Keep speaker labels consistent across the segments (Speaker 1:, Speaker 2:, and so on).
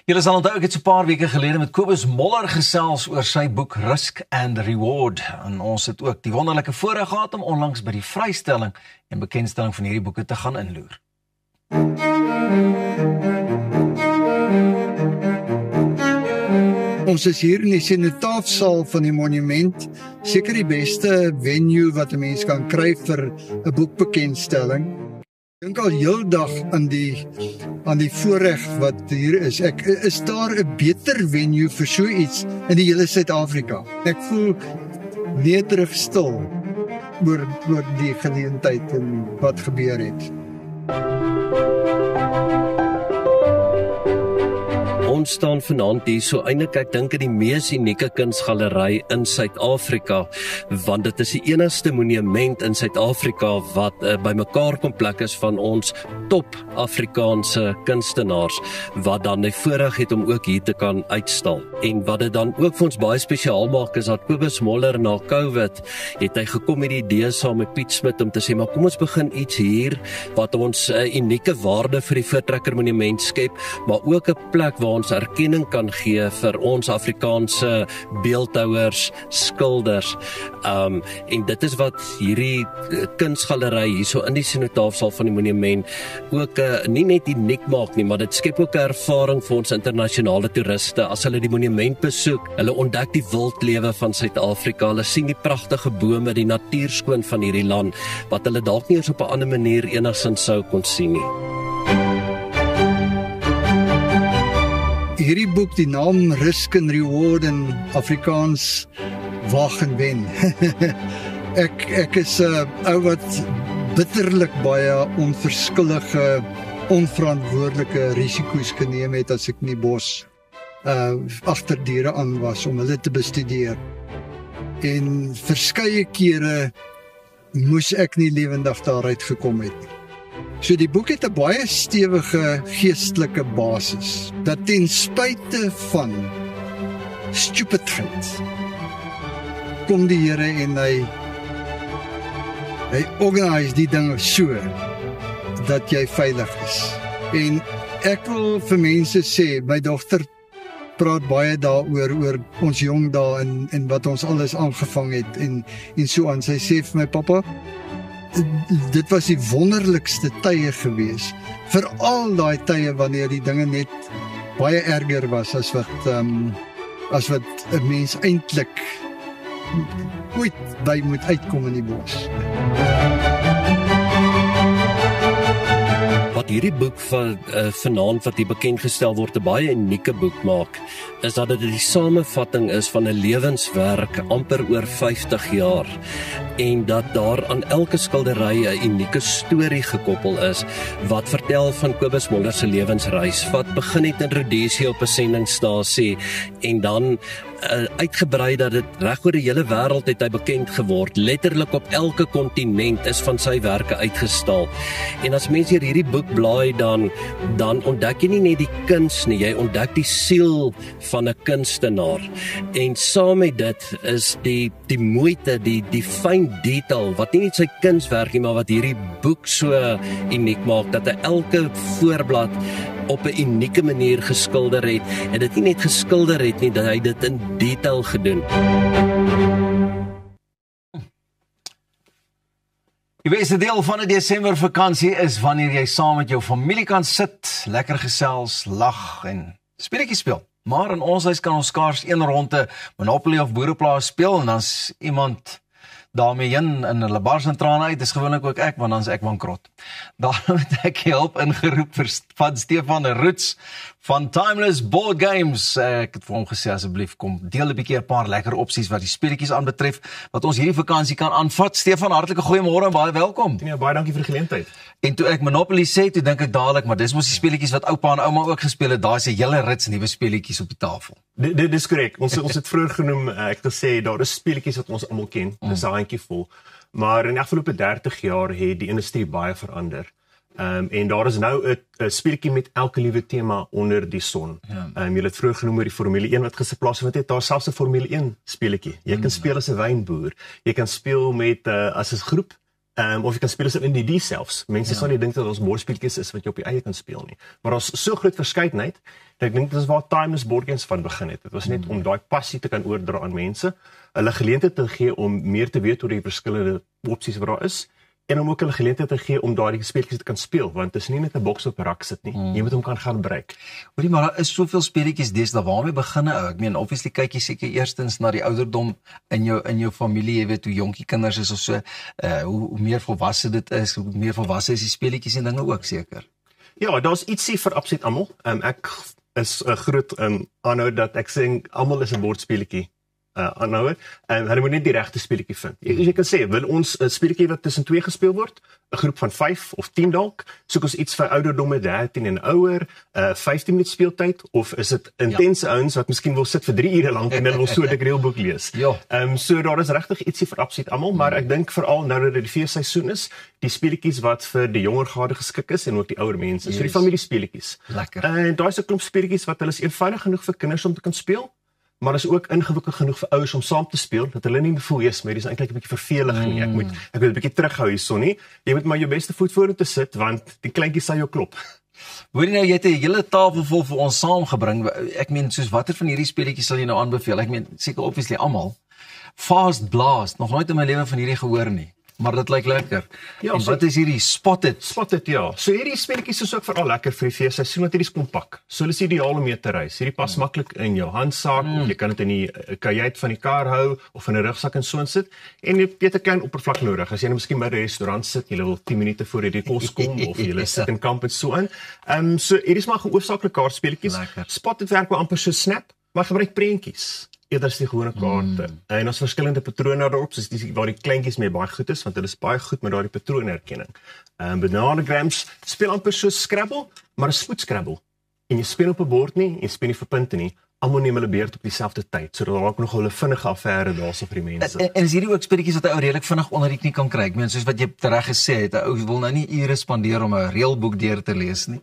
Speaker 1: Julle sal onthou, ek het so 'n paar weke gelede met Kobus Moller gesels oor sy boek Risk and Reward. En ons het ook die wonderlike voorreg gehad om onlangs by die vrystelling en bekendstelling van hierdie boeke te gaan inloer.
Speaker 2: Ons is hier in die Sinotaafsaal van die monument, seker die beste venue wat 'n mens kan kry vir 'n boekbekendstelling. Ek dink al heeldag aan die voorreg wat hier is. Is daar 'n beter venue vir so iets in die hele Suid-Afrika? Ek voel nederig stil oor die geleentheid en wat gebeur het.
Speaker 3: Ons staan vanaand hier so eintlik, ek dink, in die mees unieke kunsgalery in Suid-Afrika, want dit is die enigste monument in Suid-Afrika wat bymekaar kom plek is van ons top Afrikaanse kunstenaars, wat dan die voorreg het om ook hier te kan uitstal. En wat dit dan ook vir ons baie spesiaal maak, is dat Kobus Moller na COVID, het hy gekom met die idee saam met Piet Smit om te sê, maar kom ons begin iets hier, wat ons unieke waarde vir die Voortrekker Monument skep, maar ook 'n plek waar ons erkenning kan gee vir ons Afrikaanse beeldhouers, skilders. En dit is wat hierdie kunsgalery hierso in die Sinotaafsaal van die monument ook nie net uniek maak nie, maar dit skep ook 'n ervaring vir ons internasionale toeriste. As hulle die monument besoek, hulle ontdek die wildlewe van Suid-Afrika, hulle sien die pragtige bome, die natuurskoon van hierdie land, wat hulle dalk nie eens op 'n ander manier enigsins sou kon sien nie.
Speaker 2: Hierdie boek, die naam Risk and Reward in Afrikaans, wag en wen. Ek is 'n ou wat bitterlik baie onverskillige, onverantwoordelike risiko's geneem het as ek in die bos agter diere aan was om hulle te bestudeer. En verskeie kere moes ek nie lewendig daaruit gekom het nie. So die boek het 'n baie stewige geestelike basis, dat ten spyte van stupidheid kom die Here en hy organise die dinge so dat jy veilig is. En ek wil vir mense sê, my dogter praat baie daaroor oor ons jong dae en wat ons alles aangevang het en so aan. Sy sê vir my, pappa, dit was die wonderlikste tye gewees, veral daai tye wanneer die dinge net baie erger was as wat 'n mens eintlik ooit by moet uitkom in die bos.
Speaker 3: Wat hierdie boek van vanaand wat hier bekendgestel word 'n baie unieke boek maak, is dat dit die samevatting is van 'n lewenswerk amper oor 50 jaar, en dat daar aan elke skildery 'n unieke storie gekoppel is, wat vertel van Kobus Moller se lewensreis, wat begin het in Rhodesië op 'n sendingstasie, en dan uitgebrei dat dit reg oor die hele wêreld het hy bekend geword. Letterlik op elke kontinent is van sy werke uitgestal. En as mense hierdie boek blaai, dan ontdek jy nie net die kuns nie, jy ontdek die siel van 'n kunstenaar. En saam met dit is die moeite, die fyn detail, wat nie net sy kunswerk nie, maar wat hierdie boek so uniek maak, dat hy elke voorblad op 'n unieke manier geskilder het, en dit nie net geskilder het nie, dat hy dit in detail gedoen.
Speaker 1: Die beste deel van 'n Desember vakansie is wanneer jy saam met jou familie kan sit, lekker gesels, lag en speletjies speel. Maar in ons huis kan ons skaars een ronde Monopoly of Boereplaas speel, en dan's iemand daarmee in hulle bars en trane uit, dis gewoonlik ook ek, want dan is ek bankrot. Daarom het ek hulp ingeroep van Stefan Roots van Timeless Board Games. Ek het vir hom gesê, asseblief kom deel 'n bietjie 'n paar lekker opsies wat die speletjies aanbetref, wat ons hierdie vakansie kan aanvat. Stefan, hartlike goeiemôre en baie welkom.
Speaker 4: Ja, baie dankie vir die geleentheid.
Speaker 1: En toe ek Monopoly sê, toe dink ek dadelik, maar dis mos die speletjies wat oupa en ouma ook gespeel het. Daar is 'n hele rits nuwe speletjies op die tafel.
Speaker 4: Dit is korrek. Ons het vroeër genoem, ek het gesê, daar is speletjies wat ons almal ken. Dis 'n handjie vol. Maar in die afgelope 30 jaar het die industrie baie verander. En daar is nou 'n speletjie met elke liewe tema onder die son. Jy het vroeër genoem oor die Formule 1 wat gister plaasgevind het. Daar is selfs 'n Formule 1 speletjie. Jy kan speel as 'n wynboer. Jy kan speel met as 'n groep Of jy kan speel as 'n individu selfs. Mense sal nie dink dat ons bordspelletjies is wat jy op jou eie kan speel nie. Maar daar's so groot verskeidenheid dat ek dink dis waar Timeless Board Games van begin het. Dit was net om daai passie te kan oordra aan mense, hulle geleentheid te gee om meer te weet oor die verskillende opsies wat daar is. En om ook hulle geleentheid te gee om daardie speletjies te kan speel, want dit is nie net 'n boks op 'n rak sit nie. Jy moet hom kan gaan gebruik.
Speaker 1: Hoorie, maar daar is soveel speletjies deesdae, waarmee begin ou? Ek meen, obviously kyk jy seker eerstens na die ouderdom in jou familie, jy weet hoe jonk die kinders is of so, hoe meer volwasse dit is, hoe meer volwasse is die speletjies en dinge ook seker.
Speaker 4: Ja, daar's ietsie vir absoluut almal. Ek is 'n groot aanhouer dat ek sê almal is 'n bordspeletjie. Aanhouer, en hulle moet net die regte speletjie vind. Jy kan sê, wil ons 'n speletjie wat tussen 2 gespeel word, 'n groep van 5 of 10 dalk, soek ons iets vir ouderdomme 13 en ouer, 15 minute speeltyd, of is dit intense ouens wat miskien wil sit vir 3 ure lank en hulle wil so 'n reëlboek lees. So daar is regtig ietsie vir absoluut almal, maar ek dink veral nou dat die feesseisoen is, die speletjies wat vir die jonger garde geskik is en ook die ouer mense, so die familiespeletjies.
Speaker 1: Lekker.
Speaker 4: En daar is 'n klomp speletjies wat hulle is eenvoudig genoeg vir kinders om te kan speel. Maar is ook ingewikkeld genoeg vir ouers om saam te speel, dat hulle nie voel, maar dis eintlik 'n bietjie vervelig nie. Ek moet 'n bietjie terughou hierson nie. Jy moet maar jou beste voet vorentoe sit, want die kleintjies sal jou klop.
Speaker 1: Hoorie nou, jy het 'n hele tafel vol vir ons saamgebring. Ek meen, soos watter van hierdie speletjies sal jy nou aanbeveel? Ek meen, seker obviously almal. Fast Blast, nog nooit in my lewe van hierdie gehoor nie. Maar dit lyk lekker. Ja, en wat is hierdie Spotted?
Speaker 4: Spotted, ja. So hierdie speletjies is ook veral lekker vir die feesseisoen, want hierdie is kompak. So hulle is ideaal om mee te reis. Hierdie pas maklik in jou handsak, of jy kan dit in die kajuit van die kar hou, of in 'n rugsak en so insit. En jy het 'n klein oppervlak nodig. As jy nou miskien by 'n restaurant sit, jy wil 10 minute voor jy die kos kom, of jy sit in kamp en so aan. So hierdie is maar hoofsaaklik kaartspeletjies. Spotted werk wel amper so Snap, maar gebruik prentjies. Eerder as die gewone kaarte. En ons verskillende patrone daarop, soos die waar die kleintjies mee baie goed is, want hulle is baie goed met daardie patroonherkenning. Bananagrams speel amper so Scrabble, maar 'n spoed Scrabble. En jy speel op 'n bord nie, jy speel nie vir punte nie. Almal neem hulle beurt op dieselfde tyd, sodat daar ook nog 'n vinnige affære daarso vir die mense.
Speaker 1: En is hierdie ook speletjies wat 'n ou redelik vinnig onder die knie kan kry? Ek meen, soos wat jy reg gesê het, 'n ou wil nou nie ure spandeer om 'n reëlboek deur te lees nie.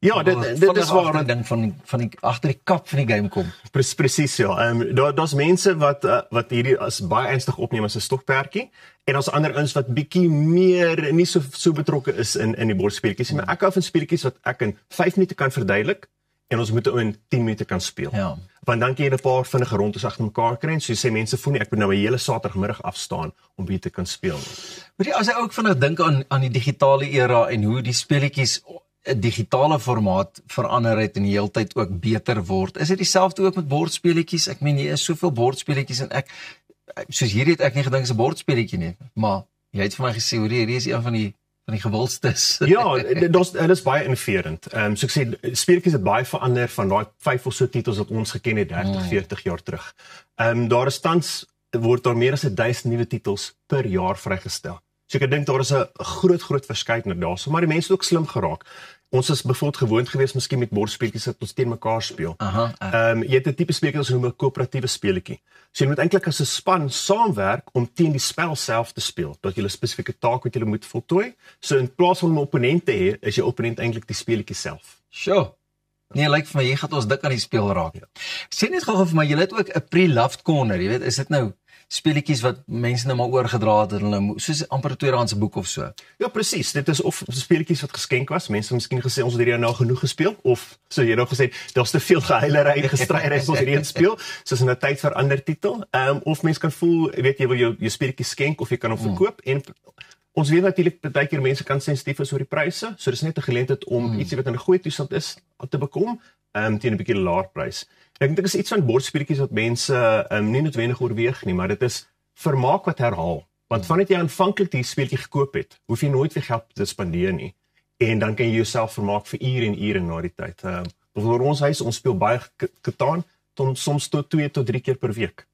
Speaker 4: Ja, dit is waar 'n
Speaker 1: ding van die agter die kap van die game kom.
Speaker 4: Presies, ja. Daar's mense wat hierdie as baie ernstig opneem as 'n stokperdjie, en daar's ander ouens wat bietjie meer nie so betrokke is in die bordspeletjies. Maar ek hou van speletjies wat ek in 5 minute kan verduidelik en ons moet in 10 minute kan speel.
Speaker 1: Ja.
Speaker 4: Want dan kan jy 'n paar vinnige rondes agter mekaar kry, en so sê mense voel nie ek moet nou 'n hele Saterdagmiddag afstaan om hier te kan speel nie.
Speaker 1: Maar as jy ook vinnig dink aan die digitale era en hoe die speletjies 'n digitale formaat verander het en die heeltyd ook beter word. Is dit dieselfde ook met bordspeletjies? Ek meen, hier is soveel bordspeletjies en ek soos hierdie het ek nie gedink is 'n bordspeletjie nie, maar jy het vir my gesê hierdie is een van die gewildstes.
Speaker 4: Ja, dit is baie innoverend. So ek sê speletjies het baie verander van daai 5 of so titels wat ons geken het 30, 40 jaar terug. Daar is tans word daar meer as 1000 nuwe titels per jaar vrygestel. So ek dink daar is 'n groot verskeidenheid daarso, maar die mense het ook slim geraak. Ons is bijvoorbeeld gewoond geweest miskien met bordspelletjies dat ons teen mekaar speel. Jy het 'n tipe speletjie wat ons noem 'n koöperatiewe speletjie. So jy moet eintlik as 'n span saamwerk om teen die spel self te speel, dat jy 'n spesifieke taak wat jy moet voltooi. So in plaas van 'n opponent te hê, is jou opponent eintlik die speletjie self.
Speaker 1: Sure. Nee, lyk vir my jy gaan ons dik aan die speel raak. Ja. Sê net gou vir my, jy het ook 'n pre-loved corner, jy weet, is dit nou speletjies wat mense nou maar oorgedra het en hulle soos amper 'n tweedehandse boek of so.
Speaker 4: Ja, presies. Dit is of speletjies wat geskenk was. Mense het miskien gesê ons het hierdie nou genoeg gespeel, of so jy nou gesê daar's te veel geheilery en gestrydery ons hierdie speel. Soos in 'n tyd vir ander titel. Of mense kan voel, weet jy wil jou speletjies skenk of jy kan hom verkoop en ons weet natuurlik baie keer mense kan sensitief is oor die pryse. So dis net 'n geleentheid om ietsie wat in 'n goeie toestand is te bekom teen 'n bietjie laer prys. Ek dink dit is iets van bordspeletjies wat mense nie noodwendig oorweeg nie, maar dit is vermaak wat herhaal. Want vandat jy aanvanklik die speletjie gekoop het, hoef jy nooit weer geld te spandeer nie. En dan kan jy jouself vermaak vir ure en ure na die tyd. Vir ons huis, ons speel baie Catan, soms tot 2 tot 3 keer per week.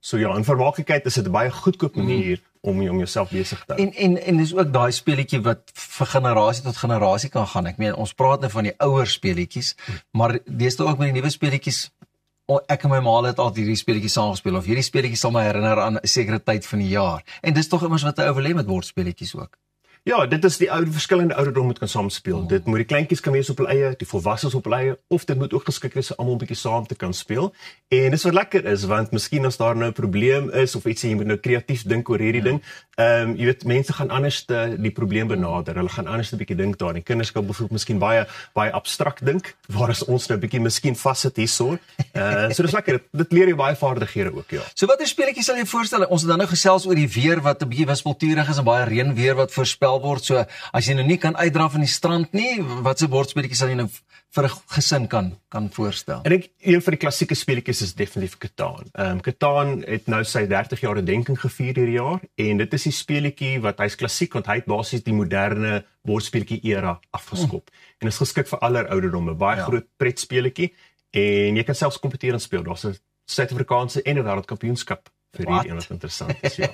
Speaker 4: So ja, in vermaaklikheid is dit 'n baie goedkoop manier om jouself besig te hou.
Speaker 1: En dis ook daai speletjie wat vir generasie tot generasie kan gaan. Ek meen, ons praat nou van die ouer speletjies, maar deesdae ook met die nuwe speletjies. Ek en my ma het altyd hierdie speletjies saam gespeel, of hierdie speletjies sal my herinner aan 'n sekere tyd van die jaar. En dis tog immers wat 'n ou wil hê met bordspelletjies ook.
Speaker 4: Ja, dit is die verskillende ouderdom moet kan saam speel. Dit moet die kleintjies kan wees op hul eie, die volwassenes op hul eie, of dit moet ook geskik wees vir almal 'n bietjie saam te kan speel. En dis wat lekker is, want miskien as daar nou 'n probleem is of iets jy moet nou kreatief dink oor hierdie ding, jy weet, mense gaan anders die probleem benader. Hulle gaan anders 'n bietjie dink daar. Die kinders kan byvoorbeeld miskien baie abstrakt dink, waar is ons nou 'n bietjie miskien vassit hierso. So dis lekker. Dit leer jou baie vaardighede ook, ja.
Speaker 1: So watter speletjies sal jy voorstel? Ons het dan nou gesels oor die weer wat 'n bietjie wispelturig is en baie reënweer wat voorspel word. So as jy nou nie kan uitdra van die strand nie, watse bordspeletjies sal jy nou vir 'n gesin kan voorstel?
Speaker 4: Ek dink een van die klassieke speletjies is definitief Catan. Catan het nou sy 30 jaar herdenking gevier hierdie jaar en dit is die speletjie wat hy's klassiek want hy het basies die moderne bordspeletjie era afgeskop. En is geskik vir aller ouderdomme, baie groot pretspeletjie en jy kan selfs kompeteer en speel. Daar's 'n Suid-Afrikaanse en 'n wêreldkampioenskap vir hierdie een wat interessant is, ja.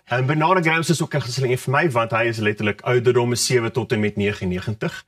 Speaker 4: En Banana Grams is ook 'n gunsteling vir my want hy is letterlik ouderdomme 7 tot en met 99.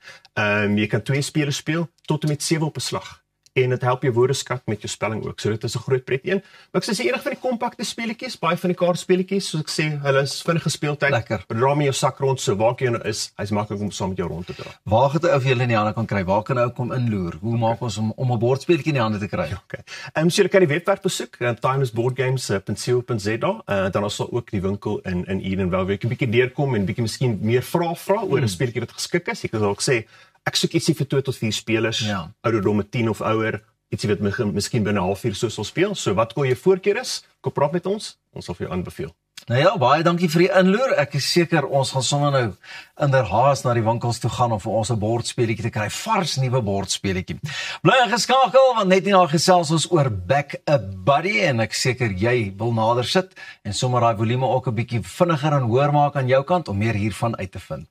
Speaker 4: Jy kan 2 spelers speel tot en met 7 op 'n slag. En dit help jou woordeskat met jou spelling ook. So dit is 'n groot pret een. Maar ek sê die enig van die kompakte speletjies, baie van die kaartspelletjies, soos ek sê, hulle is vinnige speeltyd.
Speaker 1: Lekker.
Speaker 4: Dra met jou sak rond, so waar jy nou is, hy's maklik om saam met jou rond te dra.
Speaker 1: Waar gaan 'n ou vir julle in die hande kan kry? Waar kan 'n ou kom inloer? Hoe maak ons om 'n bordspeletjie in die hande te kry?
Speaker 4: Okay. So jy kan die webwerf besoek, timelessboardgames.co.za. Dan is daar ook die winkel in Eden waar jy 'n bietjie deurkom en bietjie miskien meer vra oor 'n speletjie wat geskik is. Jy kan dalk sê ek soek ietsie vir 2 tot 4 spelers, ouderdomme 10 of ouer, ietsie wat miskien binne 'n halfuur so sal speel. So wat jou voorkeur is, kom praat met ons sal vir jou aanbeveel.
Speaker 1: Nou ja, baie dankie vir die inloer. Ek is seker ons gaan sommer nou inderhaas na die winkels toe gaan om vir ons 'n bordspeletjie te kry, vars nuwe bordspeletjie. Bly ingeskakel want net hierna gesels ons oor Back a Buddy en ek seker jy wil nader sit en sommer daai volume ook 'n bietjie vinniger en hoër maak aan jou kant om meer hiervan uit te vind.